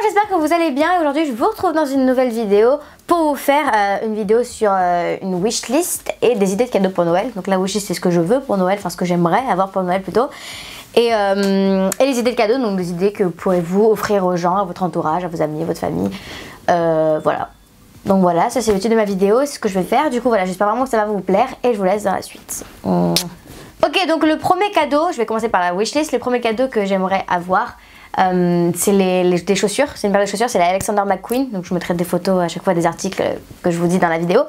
j'espère que vous allez bien. Aujourd'hui je vous retrouve dans une nouvelle vidéo pour vous faire une vidéo sur une wishlist et des idées de cadeaux pour Noël. Donc la wishlist c'est ce que je veux pour Noël, enfin ce que j'aimerais avoir pour Noël plutôt. Et les idées de cadeaux, donc des idées que pourrez-vous offrir aux gens, à votre entourage, à vos amis, à votre famille. Voilà. Donc voilà, ça c'est le titre de ma vidéo, c'est ce que je vais faire. Du coup voilà, j'espère vraiment que ça va vous plaire et je vous laisse dans la suite. Ok, donc le premier cadeau, je vais commencer par la wishlist. Le premier cadeau que j'aimerais avoir, c'est des chaussures. C'est une paire de chaussures, c'est la Alexander McQueen. Donc je mettrai des photos à chaque fois des articles que je vous dis dans la vidéo.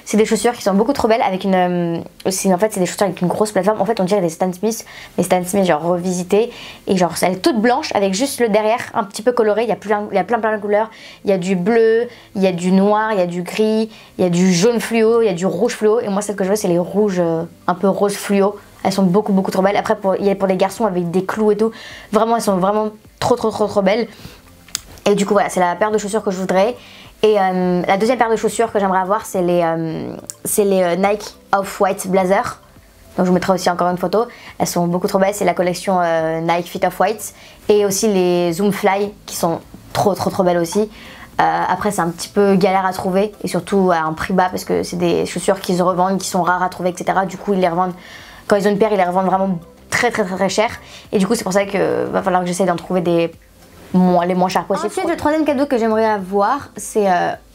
C'est des chaussures qui sont beaucoup trop belles avec une... en fait c'est des chaussures avec une grosse plateforme. En fait on dirait des Stan Smith, mais Stan Smith genre revisité. Et genre elle est toute blanche avec juste le derrière un petit peu coloré. Il y a plein de couleurs. Il y a du bleu, il y a du noir, il y a du gris, il y a du jaune fluo, il y a du rouge fluo. Et moi celle que je veux c'est les rouges un peu rose fluo. Elles sont beaucoup trop belles. Après il y a pour les garçons avec des clous et tout. Vraiment elles sont vraiment trop belles. Et du coup voilà, c'est la paire de chaussures que je voudrais. Et la deuxième paire de chaussures que j'aimerais avoir c'est les Nike Off-White Blazer. Donc je vous mettrai aussi encore une photo. Elles sont beaucoup trop belles, c'est la collection Nike Fit Off-White. Et aussi les Zoom Fly qui sont trop belles aussi. Après c'est un petit peu galère à trouver et surtout à un prix bas parce que c'est des chaussures qui se revendent, qui sont rares à trouver, etc. Du coup ils les revendent, quand ils ont une paire ils les revendent vraiment très cher. Et du coup c'est pour ça que va falloir que j'essaie d'en trouver les moins chers possibles. Ensuite le troisième cadeau que j'aimerais avoir c'est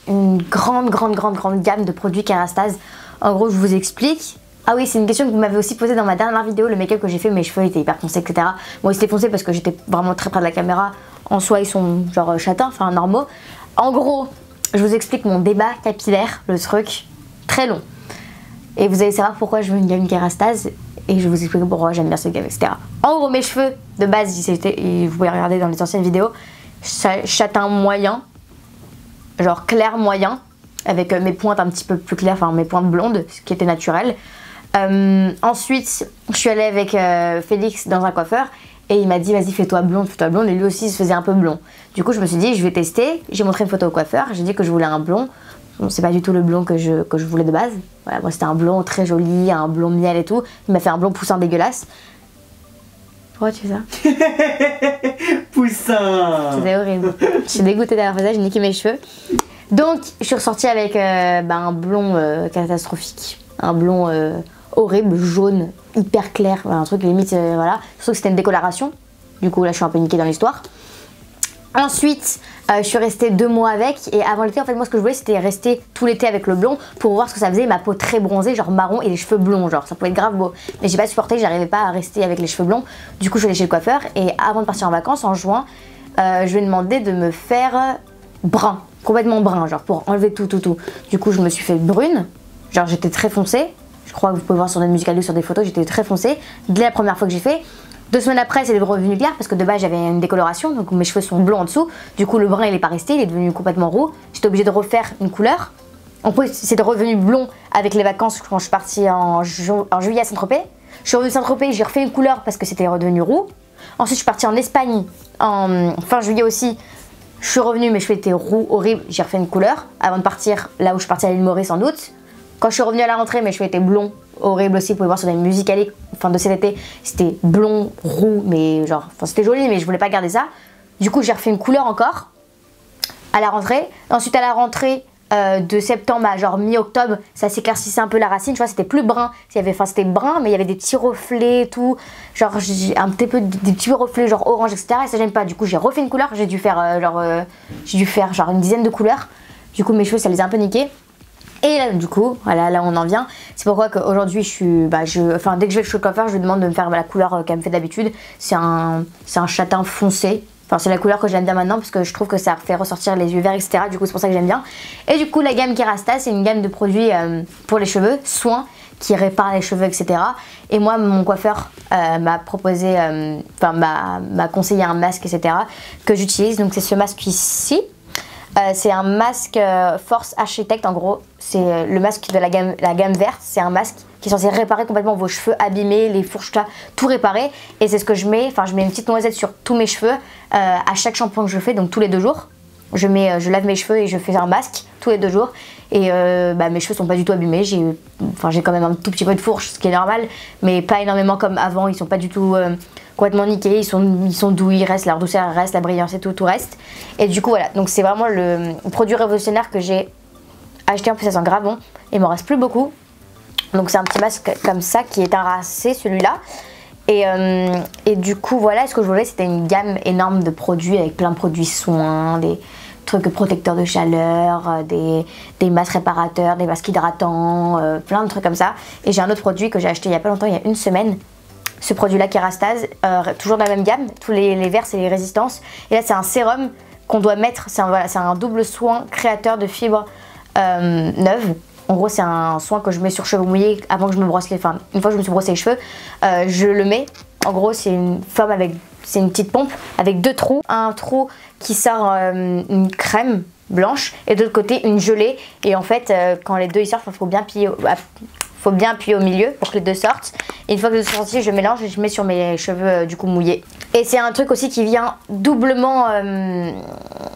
une grande gamme de produits Kerastase. En gros je vous explique. Ah oui, c'est une question que vous m'avez aussi posée dans ma dernière vidéo, le make-up que j'ai fait, mes cheveux étaient hyper foncés, etc. Bon, ils étaient foncés parce que j'étais vraiment très près de la caméra. En soi, ils sont genre châtains, enfin normaux. En gros, je vous explique mon débat capillaire, le truc très long. Et vous allez savoir pourquoi je veux une gamme Kerastase et je vais vous expliquer pourquoi j'aime bien cette gamme, etc. En gros, mes cheveux, de base, vous pouvez regarder dans les anciennes vidéos, châtain moyen, genre clair moyen, avec mes pointes un petit peu plus claires, enfin mes pointes blondes, ce qui était naturel. Ensuite, je suis allée avec Félix dans un coiffeur et il m'a dit vas-y fais-toi blonde et lui aussi il se faisait un peu blond. Du coup je me suis dit je vais tester, j'ai montré une photo au coiffeur, j'ai dit que je voulais un blond. Bon, c'est pas du tout le blond que je voulais de base. Voilà, moi c'était un blond très joli, un blond miel et tout. Il m'a fait un blond poussin dégueulasse. Pourquoi tu fais ça? Poussin. C'était horrible. Je suis dégoûtée d'avoir fait ça, j'ai niqué mes cheveux. Donc je suis ressortie avec un blond catastrophique. Un blond horrible, jaune, hyper clair, voilà, un truc limite, voilà. Sauf que c'était une décoloration. Du coup là je suis un peu niquée dans l'histoire. Ensuite, je suis restée 2 mois avec et avant l'été, en fait, moi ce que je voulais c'était rester tout l'été avec le blond pour voir ce que ça faisait, ma peau très bronzée, genre marron et les cheveux blonds, genre ça pouvait être grave beau. Mais j'ai pas supporté, j'arrivais pas à rester avec les cheveux blonds. Du coup, je suis allée chez le coiffeur et avant de partir en vacances en juin, je lui ai demandé de me faire brun, complètement brun, genre pour enlever tout. Du coup, je me suis fait brune, genre j'étais très foncée. Je crois que vous pouvez voir sur notre musical sur des photos, j'étais très foncée dès la première fois que j'ai fait. 2 semaines après, c'est revenu clair parce que de base j'avais une décoloration, donc mes cheveux sont blonds en dessous. Du coup, le brun il est pas resté, il est devenu complètement roux. J'étais obligée de refaire une couleur. En plus, c'est revenu blond avec les vacances quand je suis partie en juillet à Saint-Tropez. Je suis revenue à Saint-Tropez, j'ai refait une couleur parce que c'était redevenu roux. Ensuite, je suis partie en Espagne en fin juillet aussi. Je suis revenue, mes cheveux étaient roux, horribles. J'ai refait une couleur avant de partir là où je suis partie à l'île Maurice sans doute. Quand je suis revenue à la rentrée, mes cheveux étaient blonds, horrible aussi. Vous pouvez voir sur des musicales fin de cet été, c'était blond, roux, mais genre, enfin c'était joli, mais je voulais pas garder ça. Du coup, j'ai refait une couleur encore à la rentrée. Ensuite, à la rentrée de septembre à genre mi-octobre, ça s'éclaircissait un peu la racine. Tu vois, c'était plus brun. C'était brun, mais il y avait des petits reflets et tout. Genre, un petit peu des petits reflets genre orange, etc. Et ça, j'aime pas. Du coup, j'ai refait une couleur. J'ai dû faire genre une dizaine de couleurs. Du coup, mes cheveux, ça les a un peu niqués. Et là, du coup, voilà, là on en vient. C'est pourquoi qu'aujourd'hui, dès que je vais chez le coiffeur, je lui demande de me faire la couleur qu'elle me fait d'habitude. C'est un châtain foncé. Enfin, c'est la couleur que j'aime bien maintenant parce que je trouve que ça fait ressortir les yeux verts, etc. Du coup, c'est pour ça que j'aime bien. Et du coup, la gamme Kerastase, c'est une gamme de produits pour les cheveux, soins, qui réparent les cheveux, etc. Et moi, mon coiffeur m'a proposé, m'a conseillé un masque, etc. que j'utilise. Donc, c'est ce masque ici. C'est un masque Force Architect en gros, c'est le masque de la gamme verte, c'est un masque qui est censé réparer complètement vos cheveux abîmés, les fourches, tout réparer. Et c'est ce que je mets, je mets une petite noisette sur tous mes cheveux à chaque shampoing que je fais, donc tous les 2 jours. Je lave mes cheveux et je fais un masque tous les 2 jours. Et mes cheveux sont pas du tout abîmés, j'ai quand même un tout petit peu de fourche, ce qui est normal, mais pas énormément comme avant, ils sont pas du tout complètement niqués, ils sont doux, ils restent, leur douceur reste, la brillance et tout reste. Et du coup voilà, donc c'est vraiment le produit révolutionnaire que j'ai acheté, en plus ça sent grave bon, il m'en reste plus beaucoup. Donc c'est un petit masque comme ça qui est enracé celui-là. Et du coup voilà, ce que je voulais c'était une gamme énorme de produits avec plein de produits soins, des trucs protecteurs de chaleur, des masques réparateurs, des masques hydratants, plein de trucs comme ça. Et j'ai un autre produit que j'ai acheté il y a pas longtemps, il y a une semaine. Ce produit là Kérastase, toujours dans la même gamme, tous les verres c'est les résistances. Et là c'est un sérum qu'on doit mettre, c'est un double soin créateur de fibres neuves. En gros c'est un soin que je mets sur cheveux mouillés avant que je me brosse les cheveux. Une fois que je me suis brossé les cheveux, je le mets. En gros c'est une forme avec, c'est une petite pompe avec deux trous. Un trou qui sort une crème blanche et de l'autre côté une gelée. Et en fait quand les deux ils sortent, il faut bien appuyer au milieu pour que les deux sortent. Et une fois que les deux sont sortis, je mélange et je mets sur mes cheveux du coup mouillés. Et c'est un truc aussi qui vient doublement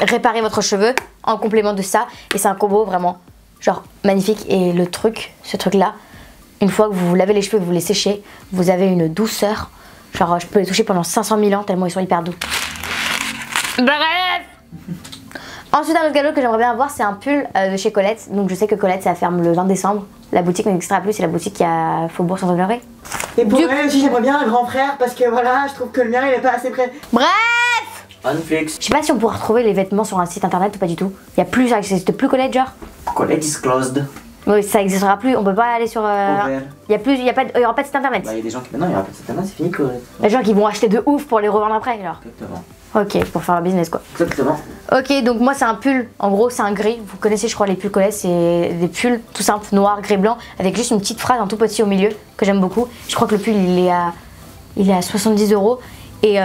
réparer votre cheveu en complément de ça. Et c'est un combo vraiment genre magnifique. Et le truc, ce truc là, une fois que vous lavez les cheveux et que vous les séchez, vous avez une douceur. Genre je peux les toucher pendant 500 000 ans tellement ils sont hyper doux. Bref. Ensuite un autre cadeau que j'aimerais bien avoir, c'est un pull de chez Colette. Donc je sais que Colette ça ferme le 20 décembre. La boutique n'existera plus, c'est la boutique qui a Faubourg Saint-Honoré. Et pour elle aussi j'aimerais bien un grand frère parce que voilà, je trouve que le mien il est pas assez près. Bref. Unflix. Je sais pas si on pourra retrouver les vêtements sur un site internet ou pas du tout. Il y a plus, ça existe plus Colette genre. Colette is closed. Oui, ça existera plus, on peut pas aller sur... Il y aura pas de site internet. Bah il y a des gens qui... Non, il y aura pas de site internet, c'est fini Colette. Les gens qui vont acheter de ouf pour les revendre après alors. Exactement. Ok, pour faire un business quoi. Exactement. Ok, donc moi c'est un pull, en gros c'est un gris. Vous connaissez je crois les pulls Colette, c'est des pulls tout simples, noir, gris, blanc, avec juste une petite phrase en tout petit au milieu, que j'aime beaucoup. Je crois que le pull il est à 70 €. Et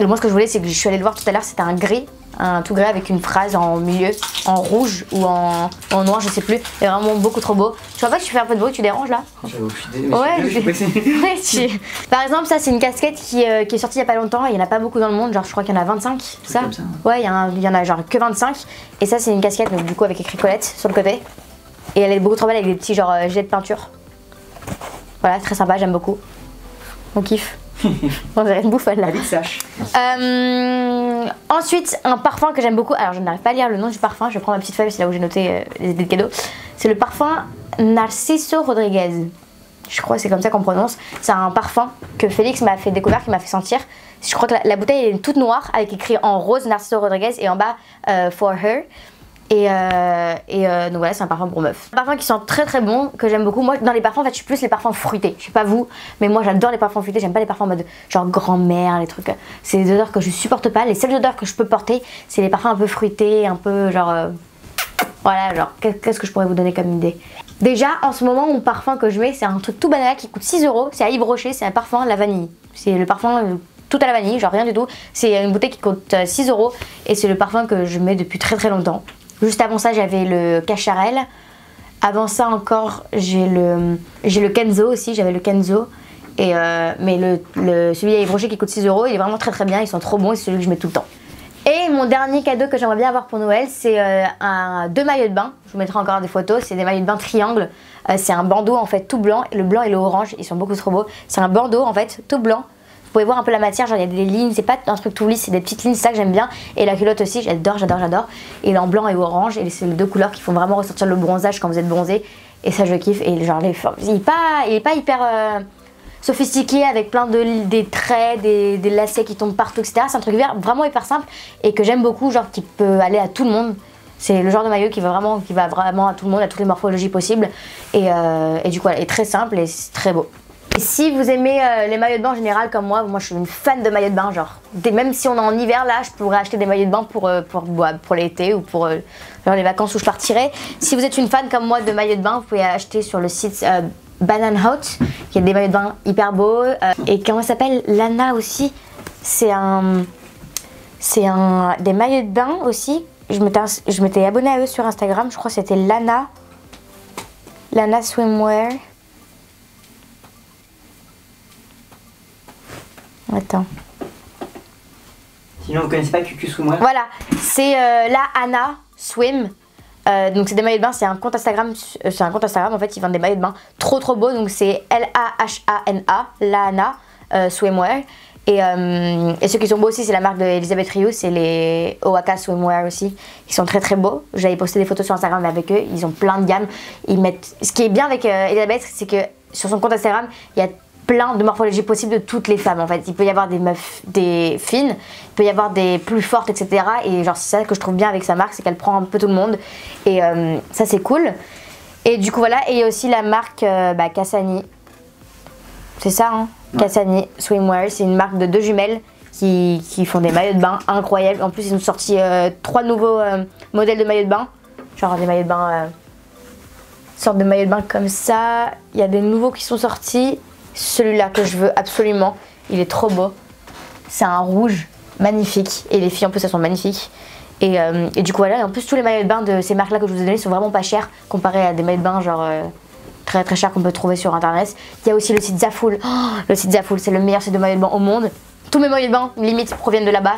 moi ce que je voulais c'est que je suis allée le voir tout à l'heure, c'était un gris, un tout gris avec une phrase en milieu, en rouge ou en noir, je sais plus. C'est vraiment beaucoup trop beau. Tu vois pas que tu fais un peu de bruit, tu déranges là? J'avoue, je suis ouais, Par exemple ça c'est une casquette qui est sortie il y a pas longtemps, il y en a pas beaucoup dans le monde, genre je crois qu'il y en a 25, ça, comme ça. Ouais, il y en a genre que 25. Et ça c'est une casquette donc, du coup avec écrit Colette sur le côté. Et elle est beaucoup trop belle avec des petits genre jets de peinture. Voilà, très sympa, j'aime beaucoup. On kiffe. On dirait une bouffonne là. Ensuite, un parfum que j'aime beaucoup. Alors, je n'arrive pas à lire le nom du parfum. Je prends ma petite feuille, c'est là où j'ai noté les idées de cadeaux. C'est le parfum Narciso Rodriguez. Je crois que c'est comme ça qu'on prononce. C'est un parfum que Félix m'a fait découvrir, qui m'a fait sentir. Je crois que la bouteille est toute noire avec écrit en rose Narciso Rodriguez et en bas For Her. Et donc voilà, c'est un parfum pour meuf. Un parfum qui sent très très bon, que j'aime beaucoup. Moi dans les parfums en fait je suis plus les parfums fruités. Je sais pas vous, mais moi j'adore les parfums fruités. J'aime pas les parfums en mode genre grand-mère, les trucs. C'est des odeurs que je supporte pas. Les seules odeurs que je peux porter, c'est les parfums un peu fruités, un peu genre... voilà, genre qu'est-ce que je pourrais vous donner comme idée? Déjà en ce moment mon parfum que je mets c'est un truc tout banal qui coûte 6 €. C'est à Yves Rocher, c'est un parfum à la vanille. C'est le parfum... tout à la vanille, genre rien du tout. C'est une bouteille qui coûte 6 € et c'est le parfum que je mets depuis très très longtemps. Juste avant ça j'avais le Cacharel. Avant ça encore j'ai le Kenzo aussi, j'avais le Kenzo. Et mais celui à Yves Rocher qui coûte 6 €, il est vraiment très très bien, ils sont trop bons et c'est celui que je mets tout le temps. Et mon dernier cadeau que j'aimerais bien avoir pour Noël, c'est deux maillots de bain. Je vous mettrai encore des photos, c'est des maillots de bain triangle. C'est un bandeau en fait tout blanc, le blanc et le orange, ils sont beaucoup trop beaux. C'est un bandeau en fait tout blanc. Vous pouvez voir un peu la matière, genre il y a des lignes, c'est pas un truc tout lisse, c'est des petites lignes, c'est ça que j'aime bien. Et la culotte aussi, j'adore. Et il est en blanc et orange, et c'est les deux couleurs qui font vraiment ressortir le bronzage quand vous êtes bronzé. Et ça je kiffe, et genre les formes, il est pas hyper sophistiqué avec plein des traits, des lacets qui tombent partout, etc. C'est un truc vraiment hyper simple et que j'aime beaucoup, genre qui peut aller à tout le monde. C'est le genre de maillot qui va vraiment à tout le monde, à toutes les morphologies possibles. Et du coup, elle est très simple et c'est très beau. Et si vous aimez les maillots de bain en général comme moi je suis une fan de maillots de bain, genre même si on est en hiver là, je pourrais acheter des maillots de bain pour l'été ou pour genre les vacances où je partirai. Si vous êtes une fan comme moi de maillots de bain, vous pouvez acheter sur le site Banana Hot, qui a des maillots de bain hyper beaux. Et comment ça s'appelle? Lana aussi, c'est des maillots de bain aussi. Je m'étais abonnée à eux sur Instagram, je crois que c'était Lana Swimwear. Attends. Sinon vous connaissez pas QQ Swimwear? Voilà, c'est Lana Swim. Donc c'est des maillots de bain, c'est un compte Instagram en fait, ils vendent des maillots de bain trop beaux. Donc c'est Lana, Lana Swimwear. Et ceux qui sont beaux aussi, c'est la marque de Elizabeth Rioux, c'est les Owaka Swimwear aussi, qui sont très très beaux. J'avais posté des photos sur Instagram avec eux, ils ont plein de gammes. Ils mettent... Ce qui est bien avec Elizabeth, c'est que sur son compte Instagram, il y a plein de morphologies possibles de toutes les femmes en fait. Il peut y avoir des meufs, des fines, il peut y avoir des plus fortes, etc. Et genre c'est ça que je trouve bien avec sa marque, c'est qu'elle prend un peu tout le monde. Et ça c'est cool. Et du coup voilà, et il y a aussi la marque Cassani. C'est ça hein, ouais. Cassani Swimwear, c'est une marque de 2 jumelles qui font des maillots de bain incroyables. En plus ils ont sorti 3 nouveaux modèles de maillots de bain. Genre des maillots de bain, sorte de maillots de bain comme ça. Il y a des nouveaux qui sont sortis. Celui-là que je veux absolument, il est trop beau. C'est un rouge magnifique. Et les filles en plus elles sont magnifiques. Et du coup voilà, et en plus tous les maillots de bain de ces marques là que je vous ai donné sont vraiment pas chers comparé à des maillots de bain genre très très chers qu'on peut trouver sur internet. Il y a aussi le site Zaful. Oh, le site Zaful c'est le meilleur site de maillots de bain au monde. Tous mes maillots de bain limite proviennent de là-bas.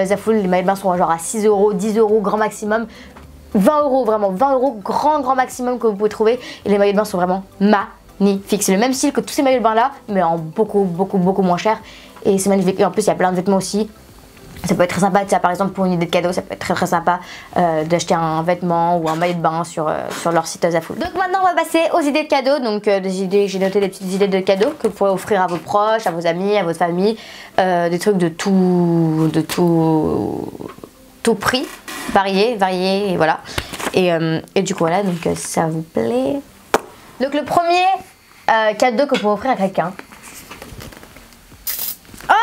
Zaful, les maillots de bain sont genre à 6 €, 10 € grand maximum. 20 € vraiment, 20 € grand maximum que vous pouvez trouver. Et les maillots de bain sont vraiment magnifiques. C'est le même style que tous ces maillots de bain là, mais en beaucoup moins cher. Et c'est magnifique. Et en plus il y a plein de vêtements aussi. Ça peut être très sympa, par exemple pour une idée de cadeau, ça peut être très sympa d'acheter un vêtement ou un maillot de bain sur leur site Zaful. Donc maintenant on va passer aux idées de cadeaux. Donc j'ai noté des petites idées de cadeaux que vous pourrez offrir à vos proches, à vos amis, à votre famille. Des trucs de tout prix, variés et voilà. Et du coup voilà, donc ça vous plaît. Donc le premier cadeau que vous pouvez offrir à quelqu'un. Ah!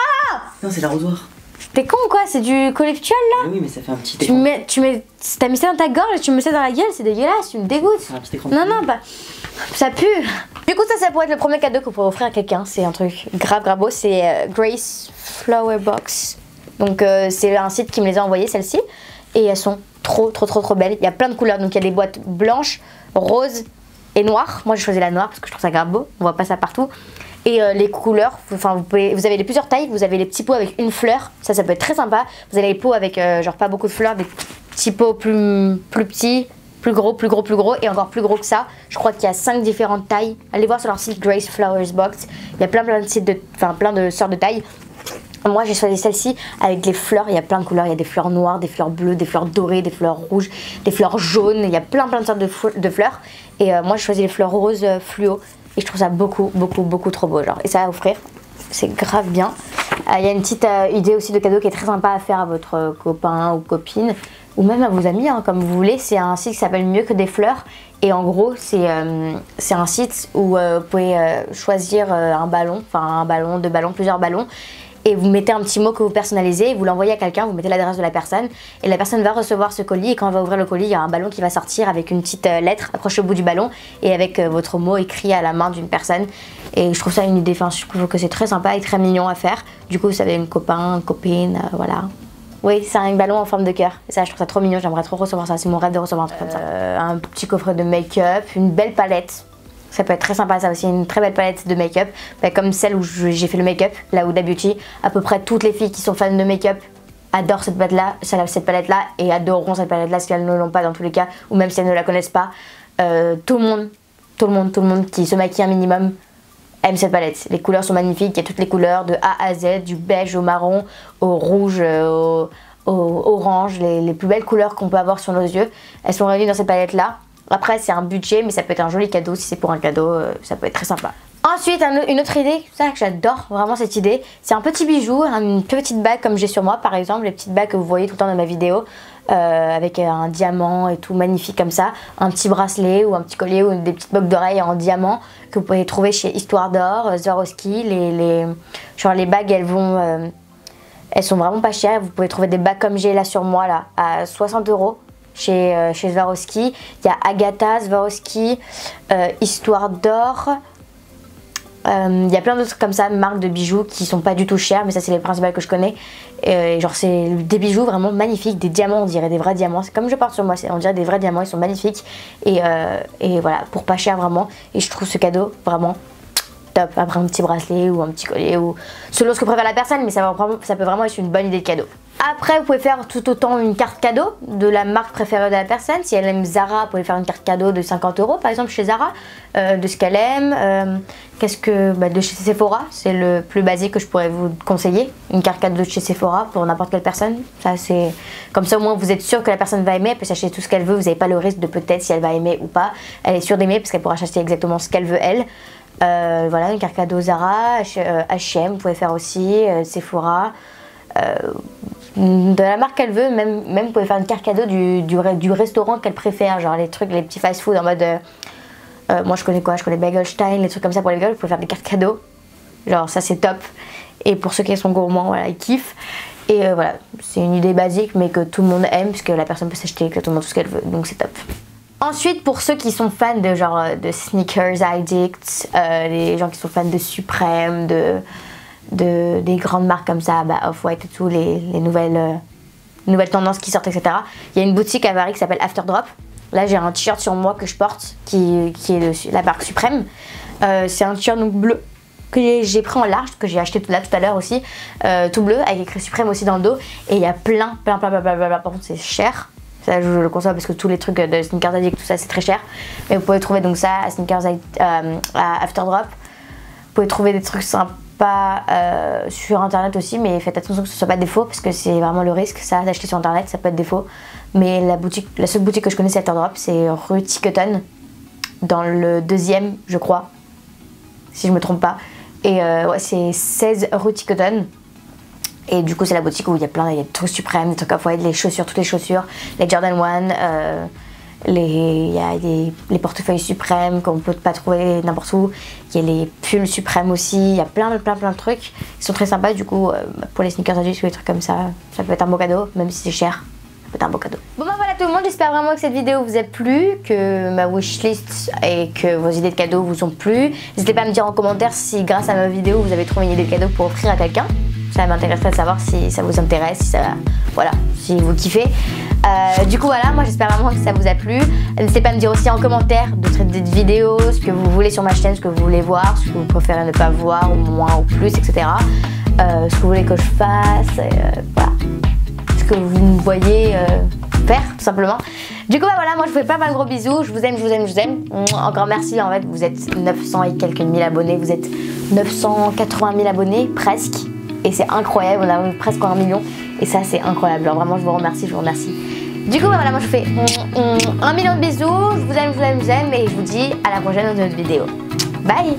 Non, c'est l'arrosoir. T'es con ou quoi? C'est du collectuel là? Mais oui, mais ça fait un petit écran. T'as mis ça dans ta gorge et tu me mets ça dans la gueule, c'est dégueulasse, tu me dégoûtes. Un petit écran. Non, bah, ça pue. Du coup, ça pourrait être le premier cadeau que vous pourrez offrir à quelqu'un. C'est un truc grave beau, c'est Grace Flower Box. Donc, c'est un site qui me les a envoyées, celles-ci. Et elles sont trop belles. Il y a plein de couleurs, donc il y a des boîtes blanches, roses et noires. Moi, j'ai choisi la noire parce que je trouve ça grave beau. On voit pas ça partout. Et les couleurs, enfin vous avez les plusieurs tailles, vous avez les petits pots avec une fleur, ça peut être très sympa. Vous avez les pots avec genre pas beaucoup de fleurs, des petits pots plus petits, plus gros et encore plus gros que ça. Je crois qu'il y a 5 différentes tailles. Allez voir sur leur site Grace Flowers Box. Il y a plein de sortes de tailles. Moi j'ai choisi celle-ci avec les fleurs, il y a plein de couleurs, il y a des fleurs noires, des fleurs bleues, des fleurs dorées, des fleurs rouges, des fleurs jaunes, il y a plein de sortes de fleurs. Et moi j'ai choisi les fleurs roses fluo. Et je trouve ça beaucoup trop beau genre. Et ça à offrir, c'est grave bien. Il y a une petite idée aussi de cadeau qui est très sympa à faire à votre copain ou copine. Ou même à vos amis, hein, comme vous voulez. C'est un site qui s'appelle Mieux que des fleurs. Et en gros, c'est un site où vous pouvez choisir un ballon. Enfin un ballon, 2 ballons, plusieurs ballons. Et vous mettez un petit mot que vous personnalisez, vous l'envoyez à quelqu'un, vous mettez l'adresse de la personne et la personne va recevoir ce colis et quand on va ouvrir le colis, il y a un ballon qui va sortir avec une petite lettre accrochée au bout du ballon et avec votre mot écrit à la main d'une personne. Et je trouve ça une idée, enfin je trouve que c'est très sympa et très mignon à faire. Du coup vous savez, une copain, une copine, voilà. Oui, c'est un ballon en forme de cœur. Et ça, je trouve ça trop mignon, j'aimerais trop recevoir ça, c'est mon rêve de recevoir un truc comme ça. Un petit coffret de make-up, une belle palette. Ça peut être très sympa ça aussi, une très belle palette de make-up, comme celle où j'ai fait le make-up, la Huda Beauty. À peu près toutes les filles qui sont fans de make-up adorent cette palette-là et adoreront cette palette-là si elles ne l'ont pas dans tous les cas, ou même si elles ne la connaissent pas. Tout le monde qui se maquille un minimum aime cette palette. Les couleurs sont magnifiques, il y a toutes les couleurs de A à Z, du beige au marron, au rouge, au orange, les plus belles couleurs qu'on peut avoir sur nos yeux. Elles sont réunies dans cette palette-là. Après c'est un budget mais ça peut être un joli cadeau si c'est pour un cadeau, ça peut être très sympa. Ensuite une autre idée, ça que j'adore vraiment cette idée, c'est un petit bijou, une petite bague comme j'ai sur moi par exemple, les petites bagues que vous voyez tout le temps dans ma vidéo avec un diamant et tout magnifique comme ça, un petit bracelet ou un petit collier ou des petites boucles d'oreilles en diamant que vous pouvez trouver chez Histoire d'Or, Swarovski. Genre les bagues elles sont vraiment pas chères, vous pouvez trouver des bagues comme j'ai là sur moi là à 60 € chez Swarovski. Il y a Agatha, Swarovski, Histoire d'Or. Il y a plein d'autres comme ça, marques de bijoux qui sont pas du tout chères, mais ça c'est les principales que je connais. Genre c'est des bijoux vraiment magnifiques, des diamants, on dirait des vrais diamants. C'est comme je porte sur moi, on dirait des vrais diamants, ils sont magnifiques. Et voilà, pour pas cher vraiment. Et je trouve ce cadeau vraiment top. Après un petit bracelet ou un petit collier ou selon ce que préfère la personne, mais ça peut vraiment être une bonne idée de cadeau. Après, vous pouvez faire tout autant une carte cadeau de la marque préférée de la personne. Si elle aime Zara, vous pouvez faire une carte cadeau de 50 € par exemple chez Zara, de ce qu'elle aime. De chez Sephora, c'est le plus basique que je pourrais vous conseiller. Une carte cadeau de chez Sephora pour n'importe quelle personne. Ça, c'est comme ça, au moins vous êtes sûr que la personne va aimer. Elle peut s'acheter tout ce qu'elle veut. Vous n'avez pas le risque de peut-être si elle va aimer ou pas. Elle est sûre d'aimer parce qu'elle pourra acheter exactement ce qu'elle veut elle. Voilà, une carte cadeau Zara, H&M, vous pouvez faire aussi, Sephora. De la marque qu'elle veut, même vous pouvez faire une carte cadeau du restaurant qu'elle préfère, genre les petits fast food en mode moi je connais quoi, je connais Bagelstein, les trucs comme ça pour les bagels, vous pouvez faire des cartes cadeaux, genre ça c'est top. Et pour ceux qui sont gourmands, voilà, ils kiffent. Et voilà, c'est une idée basique mais que tout le monde aime puisque la personne peut s'acheter exactement tout ce qu'elle veut, donc c'est top. Ensuite, pour ceux qui sont fans de genre de sneakers addicts, les gens qui sont fans de Supreme, des grandes marques comme ça, Off-White et tout, les nouvelles tendances qui sortent, etc. Il y a une boutique à Paris qui s'appelle Afterdrop. Là, j'ai un t-shirt sur moi que je porte qui est la marque Supreme. C'est un t-shirt donc bleu que j'ai pris en large, que j'ai acheté tout à l'heure aussi, tout bleu, avec écrit Supreme aussi dans le dos. Et il y a plein. Par contre, c'est cher. Ça, je le conçois parce que tous les trucs de Sneakers Addict, tout ça, c'est très cher. Mais vous pouvez trouver donc ça à Sneakers Addict, à Afterdrop. Vous pouvez trouver des trucs sympas sur internet aussi, mais faites attention que ce soit pas des faux parce que c'est vraiment le risque, ça, d'acheter sur internet, ça peut être des faux. Mais la seule boutique que je connais c'est Afterdrop, c'est rue Tiquetonne, dans le 2e, je crois, si je me trompe pas. Et ouais, c'est 16 rue Tiquetonne. Et du coup, c'est la boutique où il y a des trucs suprêmes, des trucs Off-White, les chaussures, toutes les chaussures, les Jordan 1, il y a les portefeuilles suprêmes qu'on peut pas trouver n'importe où. Il y a les pulls suprêmes aussi, il y a plein de trucs qui sont très sympas. Du coup, pour les sneakers adultes ou les trucs comme ça, ça peut être un beau cadeau, même si c'est cher. Ça peut être un beau cadeau. Bon voilà tout le monde, j'espère vraiment que cette vidéo vous a plu, que ma wishlist et que vos idées de cadeaux vous ont plu. N'hésitez pas à me dire en commentaire si grâce à ma vidéo vous avez trouvé une idée de cadeau pour offrir à quelqu'un. Ça m'intéresserait de savoir si ça vous intéresse, si vous kiffez. Du coup voilà, moi j'espère vraiment que ça vous a plu. N'hésitez pas à me dire aussi en commentaire d'autres vidéos, ce que vous voulez sur ma chaîne, ce que vous voulez voir, ce que vous préférez ne pas voir, ou moins ou plus, etc. Ce que vous voulez que je fasse, voilà. Ce que vous me voyez faire tout simplement. Du coup voilà, moi je vous fais pas mal de gros bisous, je vous aime. Encore merci, en fait vous êtes 900 et quelques mille abonnés, vous êtes 980 000 abonnés presque. Et c'est incroyable, on a presque 1 million. Et ça c'est incroyable, alors vraiment je vous remercie. Du coup voilà, moi je vous fais 1 million de bisous, je vous aime. Et je vous dis à la prochaine dans une autre vidéo. Bye.